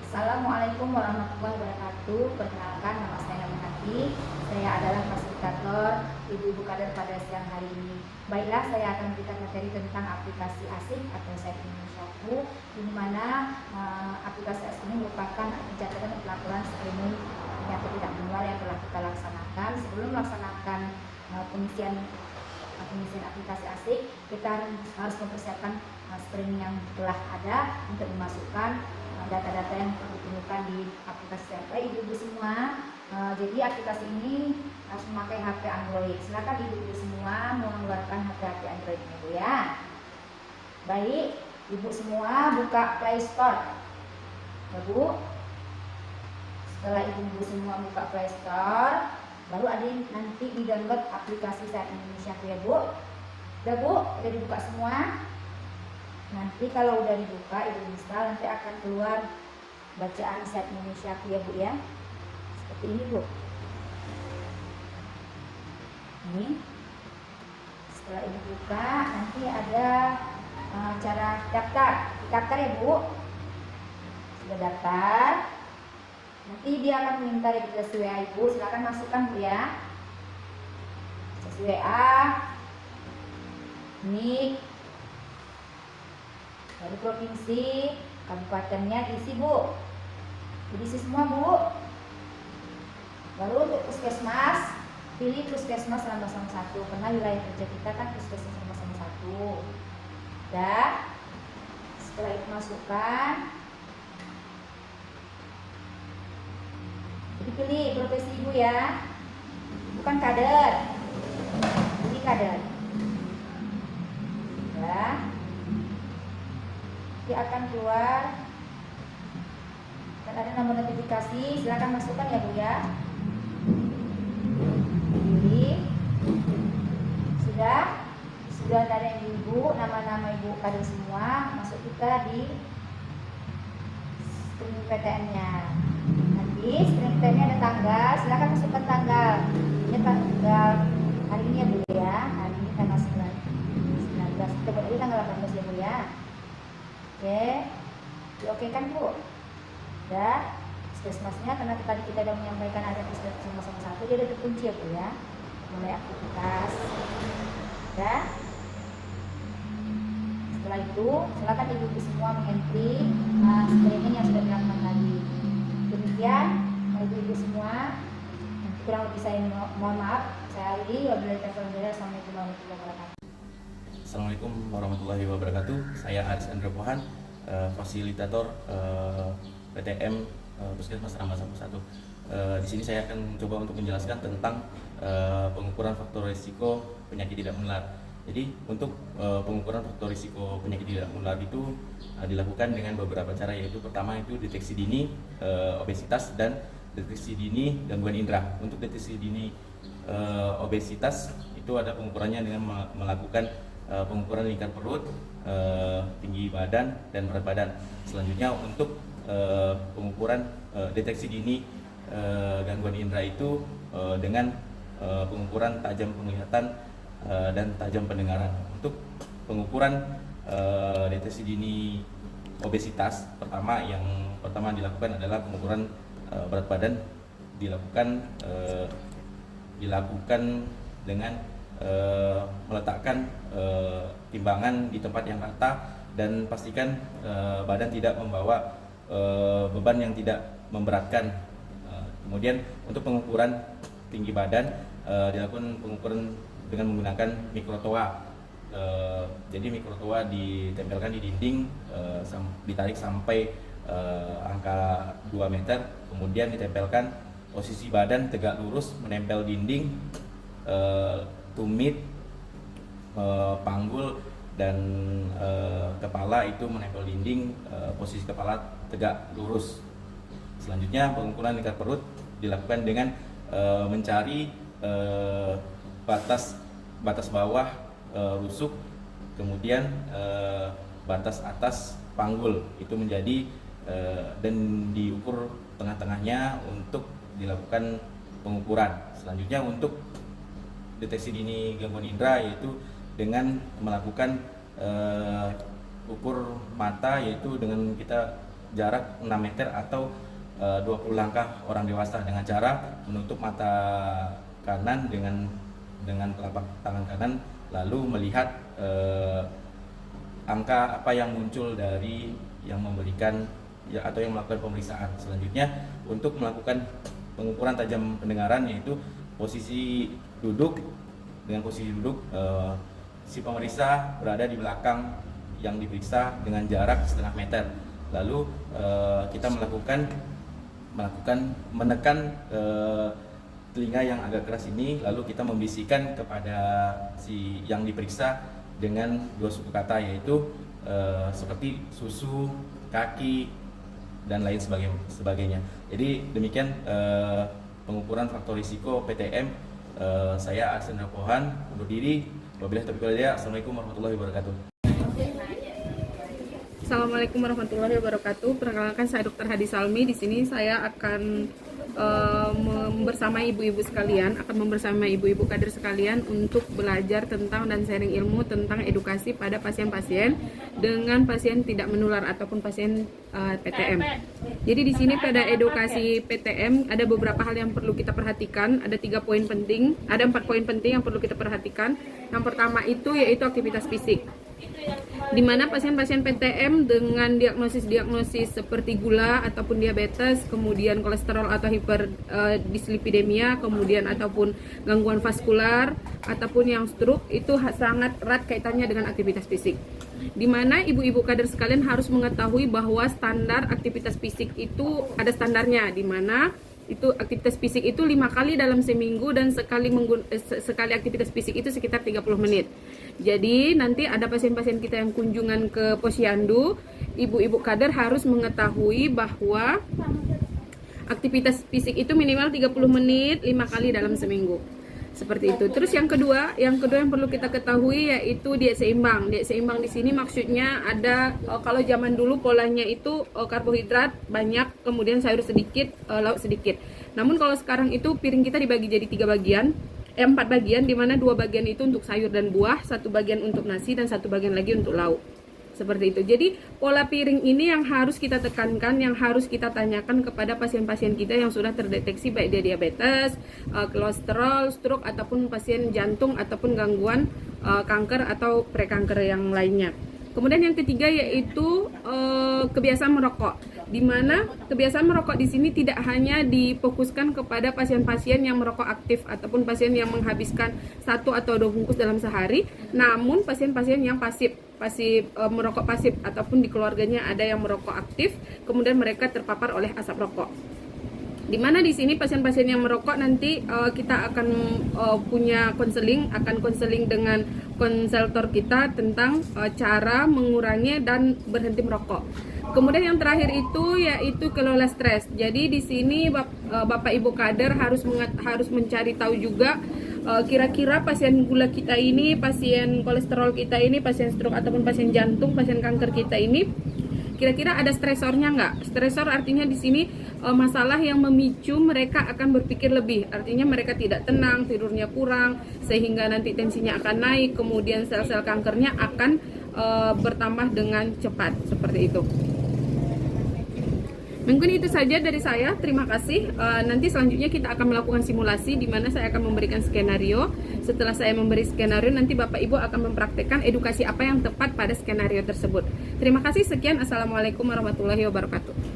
Assalamualaikum warahmatullahi wabarakatuh. Perkenalkan, nama saya Naminati. Saya adalah fasilitator ibu-ibu kader pada siang hari ini. Baiklah, saya akan memberikan materi tentang aplikasi asik atau Set Indonesia, di mana aplikasi asik ini merupakan pencatatan pelaporan screening yang tidak menular yang telah kita laksanakan. Sebelum melaksanakan pengisian aplikasi asik, kita harus mempersiapkan screening yang telah ada untuk memasukkan data-data yang diperlukan di aplikasi CRP. Ibu-ibu semua, jadi aplikasi ini harus memakai HP Android. Silakan ibu-ibu semua mengeluarkan HP Androidnya, Bu ya. Baik, ibu semua buka Play Store, ya Bu. Setelah ibu-ibu semua buka Play Store, baru ada nanti di download aplikasi Set Indonesia, ya Bu. Udah Bu, udah dibuka semua. Nanti kalau udah dibuka, ibu install, nanti akan keluar bacaan Set Indonesia, ya Bu ya. Seperti ini Bu. Ini. Setelah ibu buka, nanti ada cara daftar. Daftar ya Bu. Sudah daftar. Nanti dia akan meminta registrasi WA Ibu. Silakan masukkan Bu ya. Registrasi WA. Nik. Lalu provinsi, kabupatennya diisi Bu. Diisi semua Bu. Baru untuk puskesmas, pilih puskesmas 1 karena wilayah kerja kita kan puskesmas 1. Dan setelah itu masukkan, jadi pilih profesi Ibu ya, bukan kader, ini kader ya. Dia akan keluar, akan ada nomor notifikasi, silakan masukkan ya Bu ya. Pilih, sudah ada Ibu, nama-nama Ibu kader semua, masuk kita di screen PTN-nya. Nanti screen PTN-nya ada tanggal, silakan masukkan tanggal. Ini tanggal hari ini ya Bu ya, hari ini tanggal 19, kita buat tanggal 18 ya Bu ya. Oke kan Bu? Ya, puskesmasnya karena tadi kita sudah menyampaikan ada puskesmas 1, dia ada terkunci ya Bu ya. Mulai aktivitas. Ya. Setelah itu, silakan ibu-ibu semua mengentry screening yang sudah dilakukan tadi. Demikian, ibu-ibu semua. Nanti kurang lebih saya mohon maaf. Saya Ali, wabillahi taufiq wal hidayah. Assalamualaikum warahmatullahi wabarakatuh. Assalamualaikum warahmatullahi wabarakatuh. Saya Aris Andra Pohan, fasilitator PTM Puskesmas Rama 1. Di sini saya akan coba untuk menjelaskan tentang pengukuran faktor risiko penyakit tidak menular. Jadi untuk pengukuran faktor risiko penyakit tidak menular itu dilakukan dengan beberapa cara, yaitu pertama itu deteksi dini obesitas dan deteksi dini gangguan indera. Untuk deteksi dini obesitas itu ada pengukurannya dengan melakukan pengukuran lingkar perut, tinggi badan, dan berat badan. Selanjutnya untuk pengukuran deteksi dini gangguan indera itu dengan pengukuran tajam penglihatan dan tajam pendengaran. Untuk pengukuran deteksi dini obesitas, yang pertama dilakukan adalah pengukuran berat badan, dilakukan dengan meletakkan timbangan di tempat yang rata dan pastikan badan tidak membawa beban yang tidak memberatkan. Kemudian untuk pengukuran tinggi badan dilakukan pengukuran dengan menggunakan mikrotoa. Jadi mikrotoa ditempelkan di dinding, ditarik sampai angka 2 meter, kemudian ditempelkan posisi badan tegak lurus menempel dinding, tumit, panggul, dan kepala itu menempel dinding, posisi kepala tegak lurus. Selanjutnya pengukuran lingkar perut dilakukan dengan mencari batas bawah rusuk, kemudian batas atas panggul itu menjadi dan diukur tengah-tengahnya untuk dilakukan pengukuran. Selanjutnya untuk deteksi dini gangguan indera yaitu dengan melakukan ukur mata, yaitu dengan kita jarak 6 meter atau 20 langkah orang dewasa dengan cara menutup mata kanan dengan telapak tangan kanan, lalu melihat angka apa yang muncul dari yang memberikan atau yang melakukan pemeriksaan. Selanjutnya untuk melakukan pengukuran tajam pendengaran, yaitu posisi duduk. Dengan posisi duduk, si pemeriksa berada di belakang yang diperiksa dengan jarak setengah meter. Lalu kita menekan telinga yang agak keras ini, lalu kita membisikkan kepada si yang diperiksa dengan 2 suku kata, yaitu seperti susu, kaki, dan lain sebagainya. Jadi demikian pengukuran faktor risiko PTM. Saya Arsendra Pohan undur diri. Wabillahi taufiq wal hidayah. Assalamualaikum warahmatullahi wabarakatuh. Assalamualaikum warahmatullahi wabarakatuh. Perkenalkan, saya Dr. Hadi Salmi. Di sini saya akan bersama ibu-ibu sekalian, ibu-ibu kader sekalian untuk belajar tentang dan sharing ilmu tentang edukasi pada pasien-pasien dengan pasien tidak menular ataupun pasien PTM. Jadi di sini pada edukasi PTM ada beberapa hal yang perlu kita perhatikan. Ada 4 poin penting yang perlu kita perhatikan. Yang pertama itu yaitu aktivitas fisik, di mana pasien-pasien PTM dengan diagnosis seperti gula ataupun diabetes, kemudian kolesterol atau hiperdislipidemia, kemudian ataupun gangguan vaskular ataupun yang stroke, itu sangat erat kaitannya dengan aktivitas fisik. Di mana ibu-ibu kader sekalian harus mengetahui bahwa standar aktivitas fisik itu ada standarnya, di mana itu aktivitas fisik itu 5 kali dalam seminggu dan sekali aktivitas fisik itu sekitar 30 menit. Jadi nanti ada pasien-pasien kita yang kunjungan ke posyandu, ibu-ibu kader harus mengetahui bahwa aktivitas fisik itu minimal 30 menit 5 kali dalam seminggu. Seperti itu. Terus yang kedua yang perlu kita ketahui yaitu diet seimbang. Diet seimbang di sini maksudnya ada kalau zaman dulu polanya itu karbohidrat banyak, kemudian sayur sedikit, lauk sedikit. Namun kalau sekarang itu piring kita dibagi jadi 4 bagian, di mana 2 bagian itu untuk sayur dan buah, 1 bagian untuk nasi, dan 1 bagian lagi untuk lauk. Seperti itu. Jadi pola piring ini yang harus kita tekankan, yang harus kita tanyakan kepada pasien-pasien kita yang sudah terdeteksi baik dia diabetes, kolesterol, stroke, ataupun pasien jantung ataupun gangguan kanker atau prekanker yang lainnya. Kemudian yang ketiga yaitu kebiasaan merokok, di mana kebiasaan merokok di sini tidak hanya difokuskan kepada pasien-pasien yang merokok aktif ataupun pasien yang menghabiskan 1 atau 2 bungkus dalam sehari, namun pasien-pasien yang merokok pasif ataupun di keluarganya ada yang merokok aktif, kemudian mereka terpapar oleh asap rokok. Di mana di sini pasien-pasien yang merokok nanti kita akan punya konseling dengan konseltor kita tentang cara mengurangi dan berhenti merokok. Kemudian yang terakhir itu yaitu kelola stres. Jadi di sini Bapak Ibu kader harus mencari tahu juga kira-kira pasien gula kita ini, pasien kolesterol kita ini, pasien stroke ataupun pasien jantung, pasien kanker kita ini kira-kira ada stresornya nggak? Stresor artinya di sini masalah yang memicu mereka akan berpikir lebih. Artinya mereka tidak tenang, tidurnya kurang, sehingga nanti tensinya akan naik, kemudian sel-sel kankernya akan bertambah dengan cepat. Seperti itu. Mungkin itu saja dari saya. Terima kasih. Nanti selanjutnya kita akan melakukan simulasi di mana saya akan memberikan skenario. Setelah saya memberi skenario, nanti Bapak Ibu akan mempraktekkan edukasi apa yang tepat pada skenario tersebut. Terima kasih. Sekian. Assalamualaikum warahmatullahi wabarakatuh.